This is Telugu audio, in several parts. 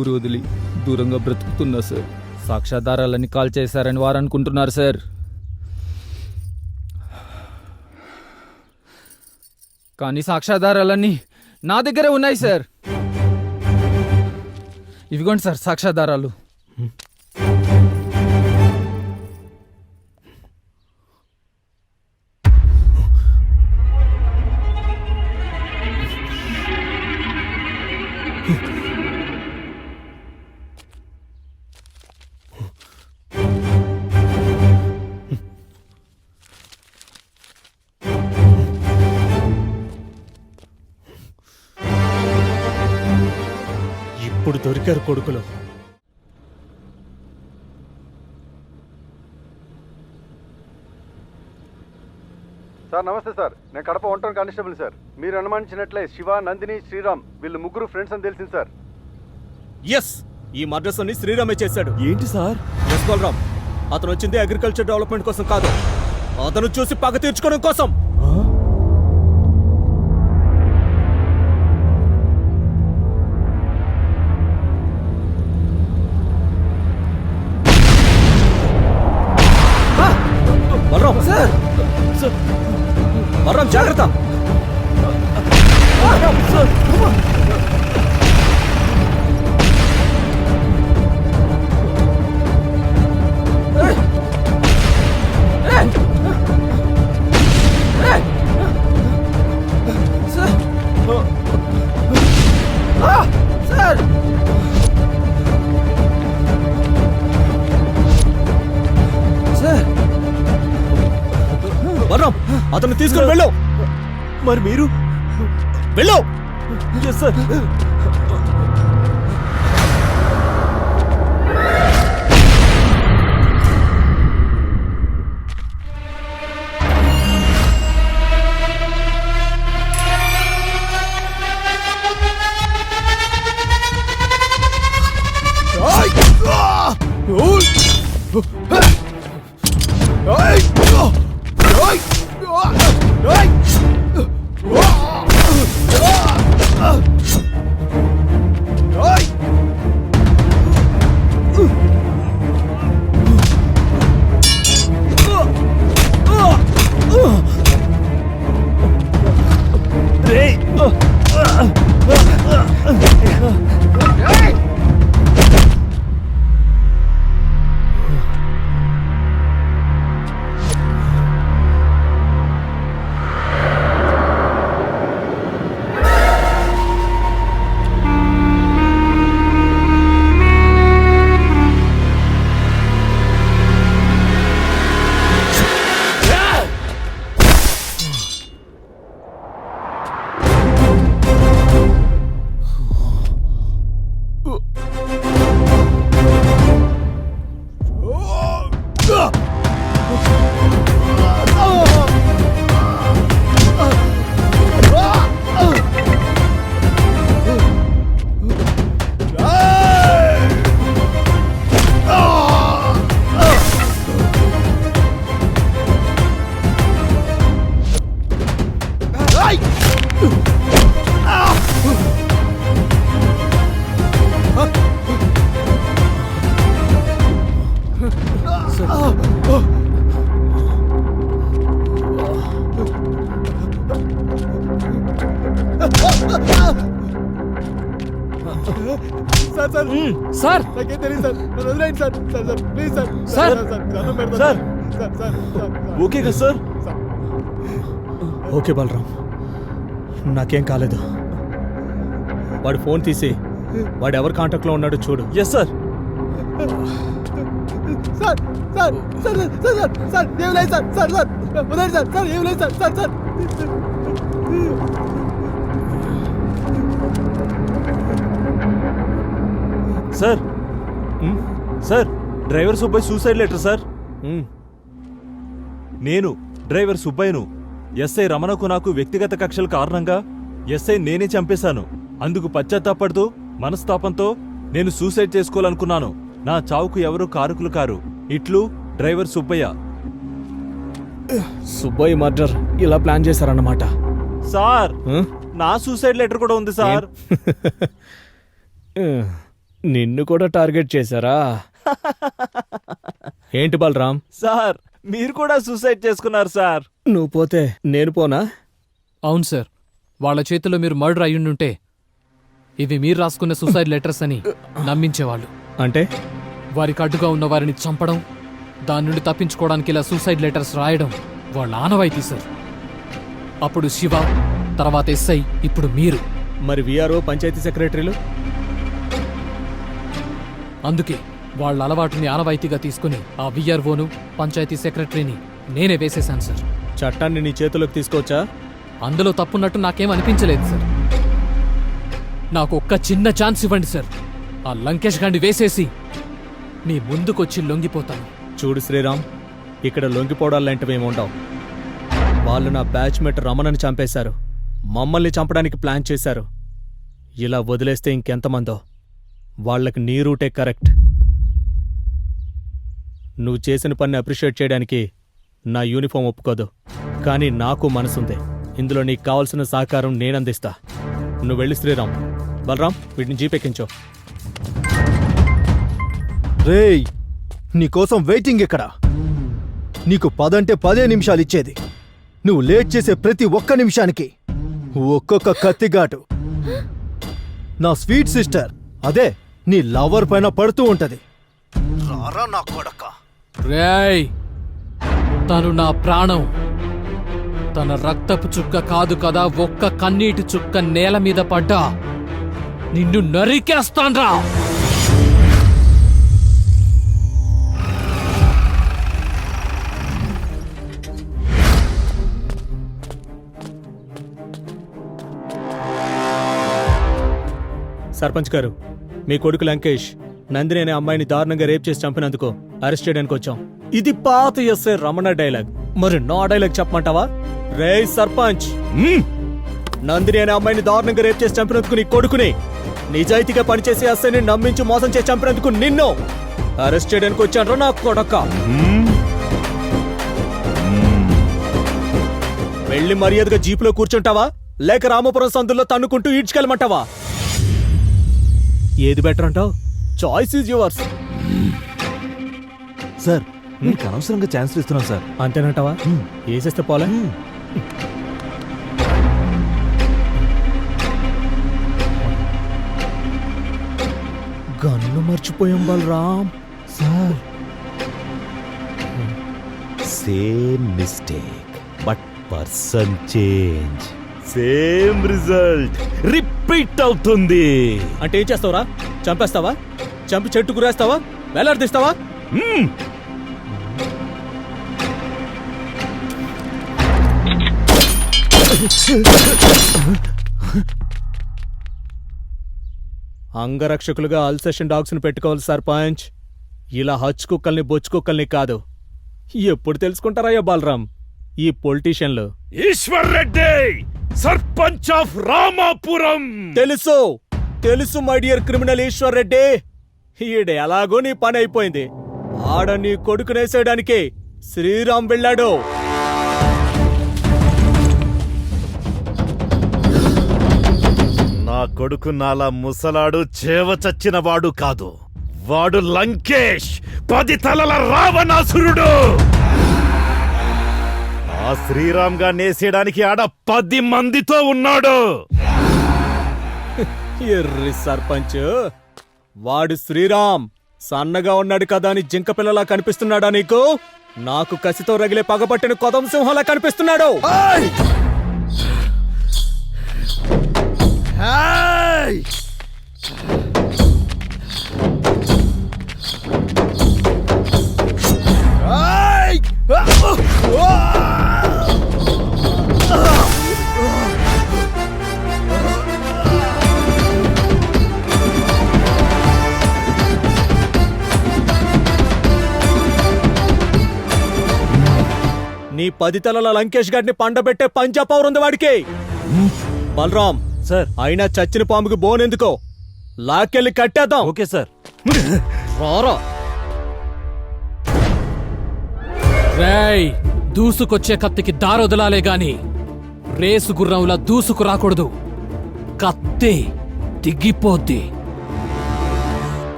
ఊరు వదిలి దూరంగా బ్రతుకుతున్నా సార్. సాక్ష్యాధారాలని కాల్ చేశారని వారు అనుకుంటున్నారు సార్. కానీ సాక్ష్యాధారాలన్నీ నా దగ్గరే ఉన్నాయి సార్. ఇవిగోండి సార్ సాక్ష్యాధారాలు. ఇప్పుడు దొరికారు కొడుకులు. సార్ నమస్తే సార్, నేను కడప ఒంటరి కానిస్టేబుల్ సార్. మీరు అనుమానించినట్లే శివ, నందిని, శ్రీరామ్ వీళ్ళు ముగ్గురు ఫ్రెండ్స్ అని తెలిసింది సార్. ఎస్, ఈ మర్డర్స్ అన్ని శ్రీరామే చేశాడు. ఏంటి సార్? ఎస్ బలరామ్, అతను వచ్చింది అగ్రికల్చర్ డెవలప్మెంట్ కోసం కాదు, అతను చూసి పగ తీర్చుకోవడం కోసం. బలరామ్ సార్, బలరామ్ జాగ్రత్త. బలరామ్, అతను తీసుకుని వెళ్ళు. మరి మీరు? వెళ్ళు. Yes sir. సార్ నాకేం తెలియదు సార్, నన్ను వదిలేయండి sir. Sir sir please sir. Sir. Sir దండం పెడతాను sir. Sir. Sir sir okay కదా సార్? ఓకే బలరామ్, నాకేం కాలేదు. వాడు ఫోన్ తీసి వాడు ఎవరి కాంటాక్ట్లో ఉన్నాడో చూడు. Yes sir. Sir sir sir sir sir sir ఏం లేదు సార్. సార్ సార్ వదిలేండి సార్. సార్ ఏం లేదు sir. Sir sir sir sir driver Subbaiah suicide letter sir. నేను డ్రైవర్ సుబ్బయ్యను ఎస్ఐ రమణకు నాకు వ్యక్తిగత కక్షల కారణంగా ఎస్ఐ నేనే చంపేశాను. అందుకు పశ్చాత్తాపడుతూ మనస్తాపంతో నేను సూసైడ్ చేసుకోవాలనుకున్నాను. నా చావుకు ఎవరూ కారకులు కారు. ఇట్లు డ్రైవర్ సుబ్బయ్య. సుబ్బయ్య మర్డర్ ఇలా ప్లాన్ చేశారన్నమాట. సార్ నా సూసైడ్ లెటర్ కూడా ఉంది సార్. నిన్ను కూడా టార్గెట్ చేశారా? ఏంటి బలరాం, సార్ మీరు కూడా సూసైడ్ చేసుకున్నారు సార్. నువ్వు పోతే నేను పోనా? అవును సార్, వాళ్ళ చేతిలో మీరు మర్డర్ అయ్యుండుంటే ఇవి మీరు రాసుకున్న సూసైడ్ లెటర్స్ అని నమ్మించేవాళ్ళు. అంటే వారికి అడ్డుగా ఉన్న వారిని చంపడం, దాని నుండి తప్పించుకోవడానికి ఇలా సూసైడ్ లెటర్స్ రాయడం వాళ్ళ ఆనవాయితీ సార్. అప్పుడు శివ, తర్వాత ఎస్ఐ, ఇప్పుడు మీరు. మరి విఆర్ఓ, పంచాయతీ సెక్రటరీలు? అందుకే వాళ్ళ అలవాటుని ఆనవాయితీగా తీసుకుని ఆ విఆర్ఓను, పంచాయతీ సెక్రటరీని నేనే వేసేశాను సార్. చట్టాన్ని నీ చేతిలోకి తీసుకోవచ్చా? అందులో తప్పున్నట్టు నాకేం అనిపించలేదు సార్. నాకు ఒక్క చిన్న ఛాన్స్ ఇవ్వండి సార్. ఆ లంకేష్ గాండి వేసేసి మీ ముందుకొచ్చి లొంగిపోతాను. చూడు శ్రీరామ్, ఇక్కడ లొంగిపోవడాలంటవేముండవు. వాళ్ళు నా బ్యాచ్మేట్ రమణని చంపేశారు, మమ్మల్ని చంపడానికి ప్లాన్ చేశారు. ఇలా వదిలేస్తే ఇంకెంతమందో. వాళ్ళకి నీ రూటే కరెక్ట్. నువ్వు చేసిన పని అప్రిషియేట్ చేయడానికి నా యూనిఫామ్ ఒప్పుకోదు, కానీ నాకు మనసుంది. ఇందులో నీకు కావలసిన సహకారం నేనందిస్తా. నువ్వు వెళ్ళి శ్రీరామ్. బలరాం, వీటిని జీపెక్కించో. రేయ్, నీకోసం వెయిటింగ్ ఇక్కడ. నీకు 10 అంటే 10 నిమిషాలు ఇచ్చేది. నువ్వు లేట్ చేసే ప్రతి ఒక్క నిమిషానికి ఒక్కొక్క కత్తిగాటు నా స్వీట్ సిస్టర్, అదే నీ లవర్ పైన పడుతూ ఉంటది. రారా నా కొడక. రేయ్, తను నా ప్రాణం. తన రక్తపు చుక్క కాదు కదా, ఒక్క కన్నీటి చుక్క నేల మీద పడ్డా నిన్ను నరికేస్తాన్రా. సర్పంచ్ గారు, మీ కొడుకు లంకేష్ నందిని అనే అమ్మాయిని దారుణంగా రేప్ చేసి చంపినందుకు అరెస్ట్ చేయడానికి వచ్చాం. ఇది పాత ఎస్ఐ రమణ డైలాగ్. మరి నా డైలాగ్ చెప్పమంటావా? రే సర్పంచ్, నందిని అనే అమ్మాయిని దారుణంగా రేప్ చేసి చంపినందుకు నీ కొడుకుని, నిజాయితీగా పనిచేసే ఎస్ఐని నమ్మించి మోసం చేసి చంపినందుకు నిన్ను అరెస్ట్ చేయడానికి వచ్చాను నా కొడక. వెళ్ళి మర్యాదగా జీపులో కూర్చుంటావా, లేక రామపురం సందుల్లో తన్నుకుంటూ ఈడ్చుకెళ్ళమంటావా? ఏది బెటర్ అంటావు? Choice is yours. సార్ మీకు అనవసరంగా ఛాన్స్ ఇస్తున్నాం సార్. అంతేనంటావా? వేసేస్తే పోలే. గన్ను మర్చిపోయాం Balaram. Sir same mistake but person change. Same result repeat అవుతుంది. అంటే ఏం చేస్తావురా? చంపేస్తావా? చంపి చెట్టు గురేస్తావా? వేలాడదీస్తావా? అంగరక్షకులుగా అల్సేషన్ డాగ్స్ ను పెట్టుకోవాలి సర్పంచ్. ఇలా హచ్ కుక్కల్ని బొచ్చు కుక్కల్ని కాదు. ఎప్పుడు తెలుసుకుంటారయ్యా బాలరాం ఈ పొలిటీషియన్లు? ఈశ్వర్ రెడ్డి, సర్పంచ్ ఆఫ్ రామాపురం. తెలుసు తెలుసు my dear criminal Eshwar Reddy. ఈడ ఎలాగో నీ పని అయిపోయింది. ఆడ నీ కొడుకునేసేయడానికి శ్రీరామ్ వెళ్ళాడు. నా కొడుకు నాలా ముసలాడు చేవ చచ్చినవాడు కాదు. వాడు లంకేష్, 10 తలల రావణాసురుడు. ఆ శ్రీరామ్ గా నేసేయడానికి ఆడ 10 మందితో ఉన్నాడు. ఎర్రి సర్పంచ్, వాడు శ్రీరామ్ సన్నగా ఉన్నాడు కదా అని జింక పిల్లలా కనిపిస్తున్నాడా నీకు? నాకు కసితో రగిలే పగబట్టిన కొదం సింహంలా కనిపిస్తున్నాడు. నీ 10 తలల లంకేష్ గారిని పండబెట్టే పంజా పవర్ ఉంది వాడికి. బలరాం సార్. అయినా చచ్చిన పాముకి బోనెందుకో, లాక్కెళ్ళి కట్టేద్దాం. Okay sir. రారా. రేయ్, దూసుకొచ్చే కత్తికి దారొదలాలే గాని రేసు గుర్రంలా దూసుకు రాకూడదు. కత్తి దిగిపోద్ది.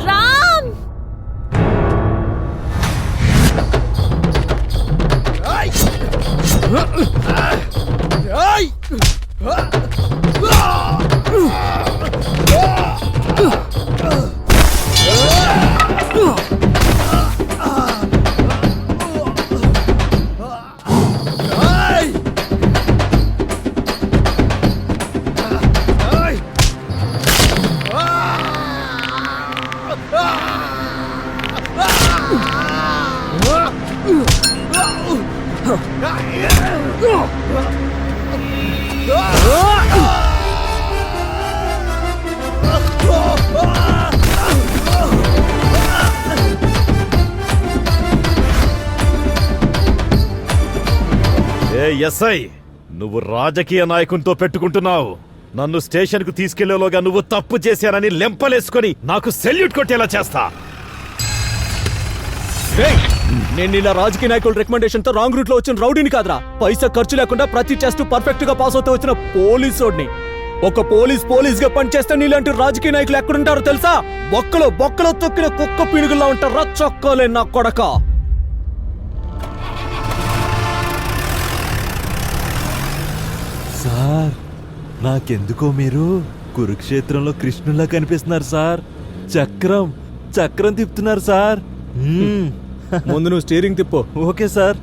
రామ్ ఏ ఎస్ఐ, నువ్వు రాజకీయ నాయకునితో పెట్టుకుంటున్నావు. నన్ను స్టేషన్కు తీసుకెళ్లేలోగా నువ్వు తప్పు చేశానని లెంపలేసుకొని నాకు సెల్యూట్ కొట్టేలా చేస్తా. నేను ఇలా రాజకీయ నాయకుల రికమెండేషన్ తో రాంగ్ రూట్ లో వచ్చిన రౌడీని కాదురా, పైసా ఖర్చు లేకుండా ప్రతి టెస్ట్ పర్ఫెక్ట్ గా పాస్ అవుతూ వచ్చిన పోలీసోడిని. ఒక పోలీస్ గా పనిచేస్తే నీలాంటి రాజకీయ నాయకులు ఎక్కడుంటారో తెలుసా? బొక్కలో తొక్కిన కుక్క పీనుగుల్లా ఉంటారా చొక్కోలే నా కొడక. సార్, నాకెందుకో మీరు కురుక్షేత్రంలో కృష్ణుల్లా కనిపిస్తున్నారు సార్. చక్రం తిప్పుతున్నారు సార్. ముందు నువ్వు స్టీరింగ్ తిప్పు. Okay sir.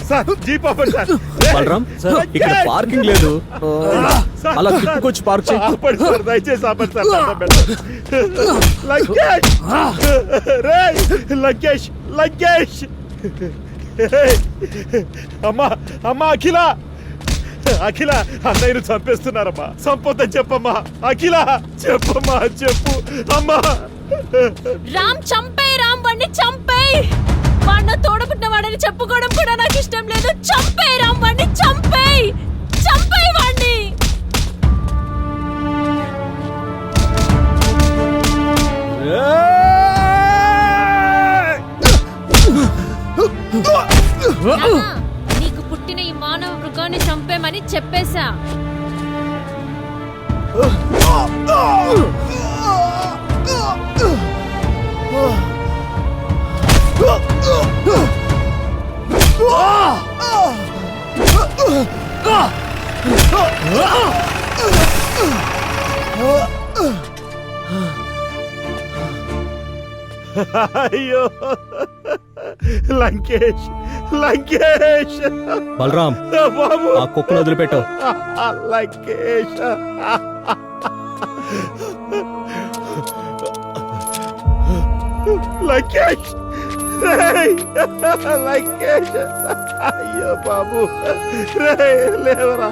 సార్, జీప్ ఆపండి సార్. బలరాం, ఇక్కడ పార్కింగ్ లేదు, అలా తిప్పుకొచ్చి పార్క్ చేయి. ఆపండి సార్, దయచేసి ఆపండి సార్. దండం పెడతాను. లంకేష్! రేయ్, లంకేష్! అమ్మా అఖిల అన్నయ్యను చంపేస్తున్నారమ్మా. సంపొద్దని చెప్పమ్మా. అఖిల, చెప్పమ్మా, చెప్పు అమ్మా. రామ్ చంపేయ్, రామ్ వాడిని చంపేయ్. వాడిన తోడబుట్టిన వాడని చెప్పుకోవడం కూడా నాకు ఇష్టం లేదు. చంపేయ్ రామ్. నాన్న, నీకు పుట్టిన ఈ మానవ మృగాన్ని చంపేమని చెప్పేశా. అయ్యో లంకేష్, లంకేష్ బలరాం, బాబు, ఆ కుక్కను వదిలిపెట్టు. లంకేష్, లంకేష్, రేయ్, లంకేష్, అయ్యో బాబు, రేయ్ లేవరా,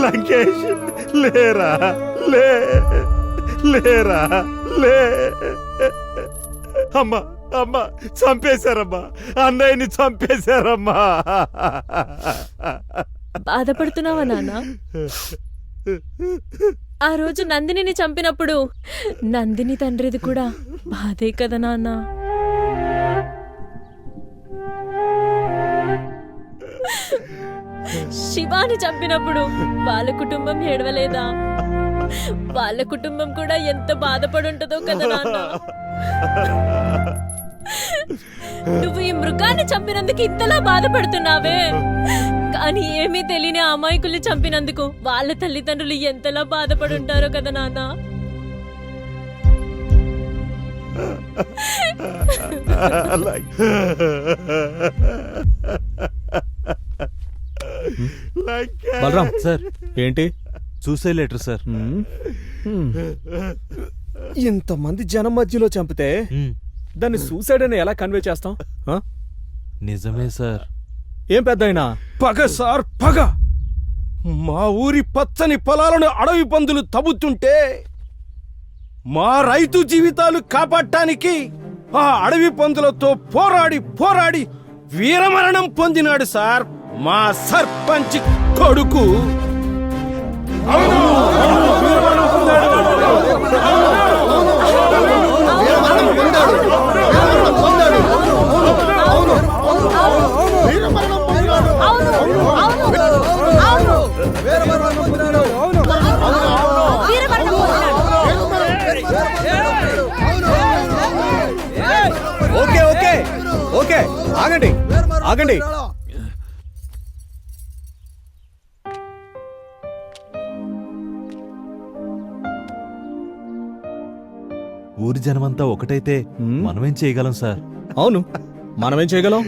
లంకేష్ లేరా, లేరా, లే. అమ్మా, అమ్మా, చంపేశారమ్మా, అన్నయ్యని చంపేశారమ్మా. బాధపడుతున్నావా నాన్న? ఆ రోజు నందినిని చంపినప్పుడు నందిని తండ్రిది కూడా బాధే కదా నాన్న. శివాని చంపినప్పుడు వాళ్ళ కుటుంబం ఏడవలేదా? వాళ్ళ కుటుంబం కూడా ఎంత బాధపడుంటుందో కదా నాన్న. నువ్వు ఈ మృగాన్ని చంపినందుకు ఇంతలా బాధపడుతున్నావే, కానీ ఏమీ తెలియని అమాయకుల్ని చంపినందుకు వాళ్ళ తల్లిదండ్రులు ఎంతలా బాధపడుంటారో కదా నాన్న. బలరాం సార్, ఏంటి? Suicide letter sir. ఇంతమంది జనం మధ్యలో చంపితే దాన్ని సూసైడ్ అని ఎలా కన్వే చేస్తాం? ఆ? నిజమే సార్. ఏం పెద్దయినా? పగ సార్, పగ. మా ఊరి పచ్చని పొలాలను అడవి పందులు తవ్వుతుంటే మా రైతు జీవితాలు కాపాడటానికి ఆ అడవి పందులతో పోరాడి పోరాడి వీరమరణం పొందినాడు సార్ మా సర్పంచ్ కొడుకు. ఓకే ఓకే ఓకే, ఆగండి ఆగండి. ఊరి జనమంతా ఒకటైతే మనమేం చేయగలం సార్? అవును, మనమేం చేయగలం?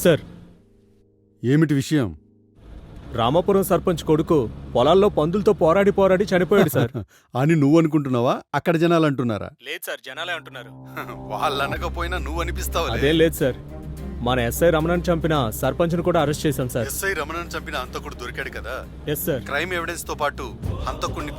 సార్, ఏమిటి విషయం? రామాపురం సర్పంచ్ కొడుకు పొలాల్లో పందులతో పోరాడి పోరాడి చనిపోయాడు సార్. అని నువ్వు అనుకుంటున్నావా? అక్కడ జనాలు అంటున్నారా? లేదు సార్, జనాలే అంటున్నారు. వాళ్ళు అనకపోయినా నువ్వు అనిపిస్తావు. అదేం లేదు సార్, మన ఎస్ఐ రమణని చంపిన సర్పంచ్ను కూడా అరెస్ట్ చేశాం సార్. ఎస్ఐ రమణన్ చంపిన హంతకుడు దొరికాడు కదా. Yes sir. క్రైమ్ ఎవిడెన్స్ తో పాటు హంతకుడిని